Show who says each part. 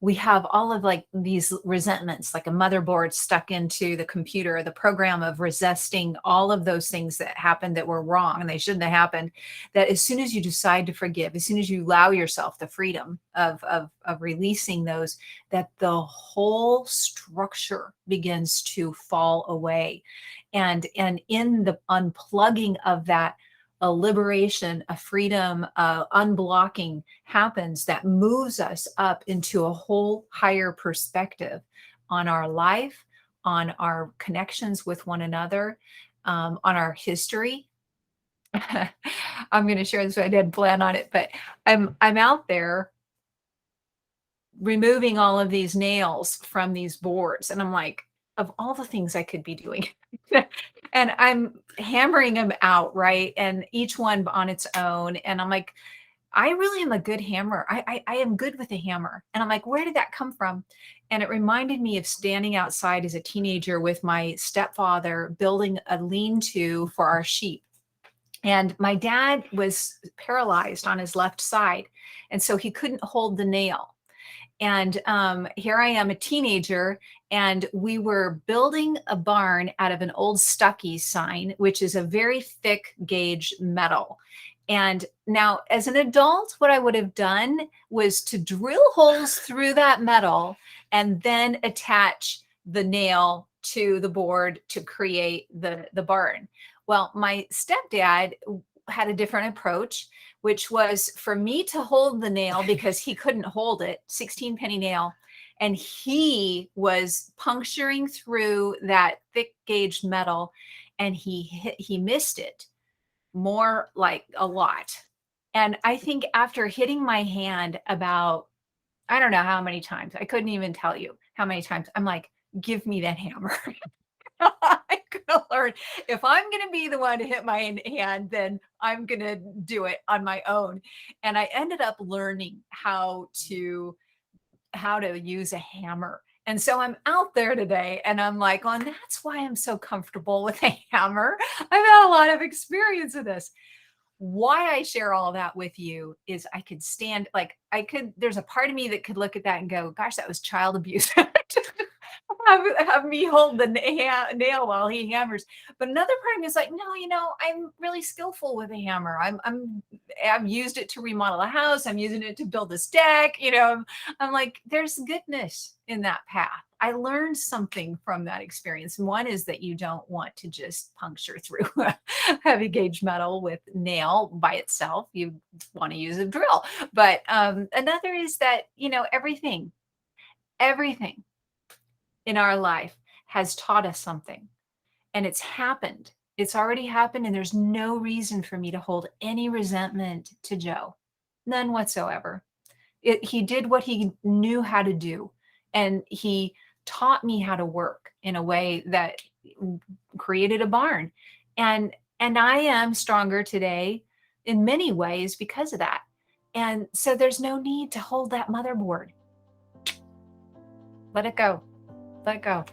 Speaker 1: we have all of like these resentments, like a motherboard stuck into the computer, the program of resisting all of those things that happened that were wrong and they shouldn't have happened. That as soon as you decide to forgive, as soon as you allow yourself the freedom of releasing those, that the whole structure begins to fall away. And in the unplugging of that, a liberation, a freedom, unblocking happens that moves us up into a whole higher perspective on our life, on our connections with one another, on our history. I'm going to share this. I didn't plan on it, but I'm out there removing all of these nails from these boards, and I'm like, of all the things I could be doing. And I'm hammering them out, right? And each one on its own. And I'm like, I really am a good hammer. I am good with a hammer. And I'm like, where did that come from? And it reminded me of standing outside as a teenager with my stepfather building a lean-to for our sheep. And my dad was paralyzed on his left side. And so he couldn't hold the nail. And here I am, a teenager, and we were building a barn out of an old Stuckey sign, which is a very thick gauge metal. And now, as an adult, what I would have done was to drill holes through that metal and then attach the nail to the board to create the barn. Well, my stepdad had a different approach, which was for me to hold the nail because he couldn't hold it, 16 penny nail. And he was puncturing through that thick gauge metal, and he missed it more like a lot. And I think after hitting my hand about, I don't know how many times, I couldn't even tell you how many times, I'm like, give me that hammer. I gonna learn, if I'm gonna be the one to hit my hand, then I'm gonna do it on my own. And I ended up learning how to use a hammer. And so I'm out there today and I'm like, well, and that's why I'm so comfortable with a hammer. I've had a lot of experience with this. Why I share all of that with you is I could stand, like, there's a part of me that could look at that and go, gosh, that was child abuse. Have me hold the nail while he hammers. But another part of me is like, no, I'm really skillful with a hammer. I've used it to remodel a house. I'm using it to build this deck. I'm like, there's goodness in that path. I learned something from that experience. One is that you don't want to just puncture through heavy gauge metal with nail by itself. You want to use a drill. But another is that, everything in our life has taught us something, and it's happened. It's already happened, and there's no reason for me to hold any resentment to Joe. None whatsoever. He did what he knew how to do, and he taught me how to work in a way that created a barn. And I am stronger today in many ways because of that. And so there's no need to hold that motherboard. Let it go. Let go.